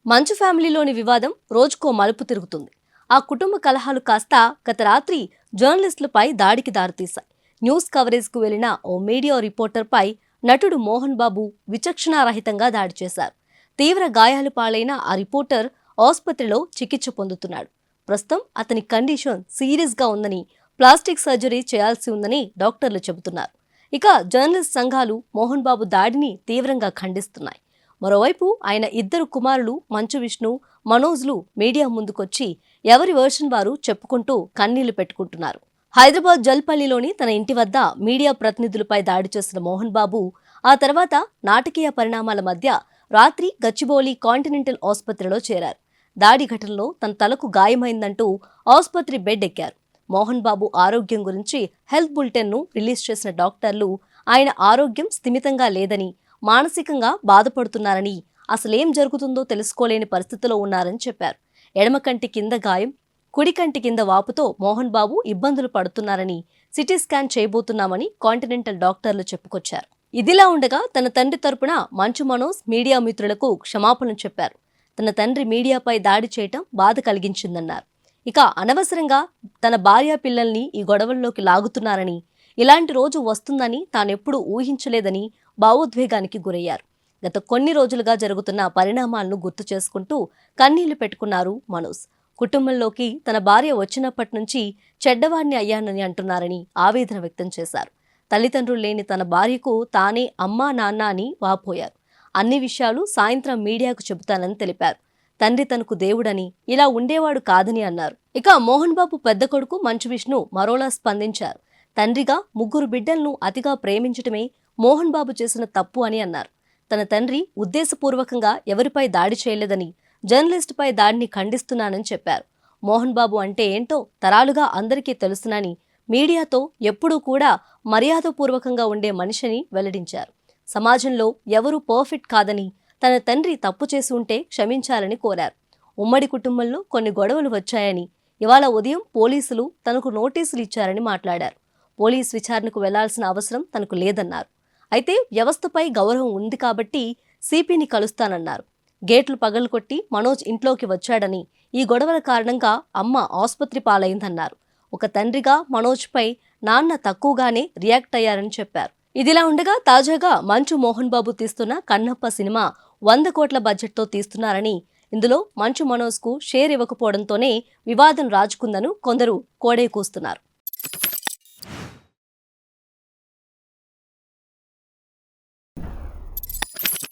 మంచు ఫ్యామిలీలోని వివాదం రోజుకో మలుపు తిరుగుతుంది. ఆ కుటుంబ కలహాలు కాస్త గత రాత్రి జర్నలిస్టులపై దాడికి దారితీశాయి. న్యూస్ కవరేజ్కు వెళ్లిన ఓ మీడియా రిపోర్టర్పై నటుడు మోహన్ బాబు విచక్షణారహితంగా దాడి చేశారు. తీవ్ర గాయాలు పాలైన ఆ రిపోర్టర్ ఆసుపత్రిలో చికిత్స పొందుతున్నాడు. ప్రస్తుతం అతని కండిషన్ సీరియస్గా ఉందని, ప్లాస్టిక్ సర్జరీ చేయాల్సి ఉందని డాక్టర్లు చెబుతున్నారు. ఇక జర్నలిస్ట్ సంఘాలు మోహన్ బాబు దాడిని తీవ్రంగా ఖండిస్తున్నాయి. మరోవైపు ఆయన ఇద్దరు కుమారులు మంచు విష్ణు, మనోజ్లు మీడియా ముందుకొచ్చి ఎవరి వర్షన్ వారు చెప్పుకుంటూ కన్నీళ్లు పెట్టుకుంటున్నారు. హైదరాబాద్ జల్పల్లిలోని తన ఇంటి వద్ద మీడియా ప్రతినిధులపై దాడి చేసిన మోహన్ బాబు ఆ తర్వాత నాటకీయ పరిణామాల మధ్య రాత్రి గచ్చిబౌలి కాంటినెంటల్ ఆసుపత్రిలో చేరారు. దాడి ఘటనలో తన తలకు గాయమైందంటూ ఆసుపత్రి బెడ్ ఎక్కారు. మోహన్ బాబు ఆరోగ్యం గురించి హెల్త్ బులెటిన్ను రిలీజ్ చేసిన డాక్టర్లు ఆయన ఆరోగ్యం స్థిమితంగా లేదని, మానసికంగా బాధపడుతున్నారని, అసలేం జరుగుతుందో తెలుసుకోలేని పరిస్థితిలో ఉన్నారని చెప్పారు. ఎడమ కంటి కింద గాయం, కుడి కంటి కింద వాపుతో మోహన్ బాబు ఇబ్బందులు పడుతున్నారని, సిటీ స్కాన్ చేయబోతున్నామని కాంటినెంటల్ డాక్టర్లు చెప్పుకొచ్చారు. ఇదిలా ఉండగా తన తండ్రి తరపున మంచు మనోజ్ మీడియా మిత్రులకు క్షమాపణలు చెప్పారు. తన తండ్రి మీడియాపై దాడి చేయటం బాధ కలిగించిందన్నారు. ఇక అనవసరంగా తన భార్య పిల్లల్ని ఈ గొడవల్లోకి లాగుతున్నారని, ఇలాంటి రోజు వస్తుందని తానెప్పుడూ ఊహించలేదని భావోద్వేగానికి గురయ్యారు. గత కొన్ని రోజులుగా జరుగుతున్న పరిణామాలను గుర్తు చేసుకుంటూ కన్నీళ్లు పెట్టుకున్నారు మనోజ్. కుటుంబంలోకి తన భార్య వచ్చినప్పటి నుంచి చెడ్డవాడిని అయ్యానని అంటున్నారని ఆవేదన వ్యక్తం చేశారు. తల్లిదండ్రులు లేని తన భార్యకు తానే అమ్మా నాన్న అని వాపోయారు. అన్ని విషయాలు సాయంత్రం మీడియాకు చెబుతానని తెలిపారు. తండ్రి తనకు దేవుడని, ఇలా ఉండేవాడు కాదని అన్నారు. ఇక మోహన్ బాబు పెద్ద కొడుకు మంచు విష్ణు మరోలా స్పందించారు. తండ్రిగా 3 బిడ్డలను అతిగా ప్రేమించటమే మోహన్ బాబు చేసిన తప్పు అని అన్నారు. తన తండ్రి ఉద్దేశపూర్వకంగా ఎవరిపై దాడి చేయలేదని, జర్నలిస్టుపై దాడిని ఖండిస్తున్నానని చెప్పారు. మోహన్ బాబు అంటే ఏంటో తరాలుగా అందరికీ తెలుసునని, మీడియాతో ఎప్పుడూ కూడా మర్యాదపూర్వకంగా ఉండే మనిషిని వెల్లడించారు. సమాజంలో ఎవరూ పర్ఫెక్ట్ కాదని, తన తండ్రి తప్పు చేసి ఉంటే క్షమించాలని కోరారు. ఉమ్మడి కుటుంబంలో కొన్ని గొడవలు వచ్చాయని, ఇవాళ ఉదయం పోలీసులు తనకు నోటీసులు ఇచ్చారని మాట్లాడారు. పోలీస్ విచారణకు వెళ్లాల్సిన అవసరం తనకు లేదన్నారు. అయితే వ్యవస్థపై గౌరవం ఉంది కాబట్టి సిపిని కలుస్తానన్నారు. గేట్లు పగలకొట్టి మనోజ్ ఇంట్లోకి వచ్చాడని, ఈ గొడవల కారణంగా అమ్మ ఆసుపత్రి పాలైందన్నారు. ఒక తండ్రిగా మనోజ్పై నాన్న తక్కువగానే రియాక్ట్ అయ్యారని చెప్పారు. ఇదిలా ఉండగా తాజాగా మంచు మోహన్ బాబు తీస్తున్న కన్నప్ప సినిమా 100 కోట్ల బడ్జెట్తో తీస్తున్నారని, ఇందులో మంచు మనోజ్కు షేర్ ఇవ్వకపోవడంతోనే వివాదం రాజుకుందని కొందరు కోడై కూస్తున్నారు.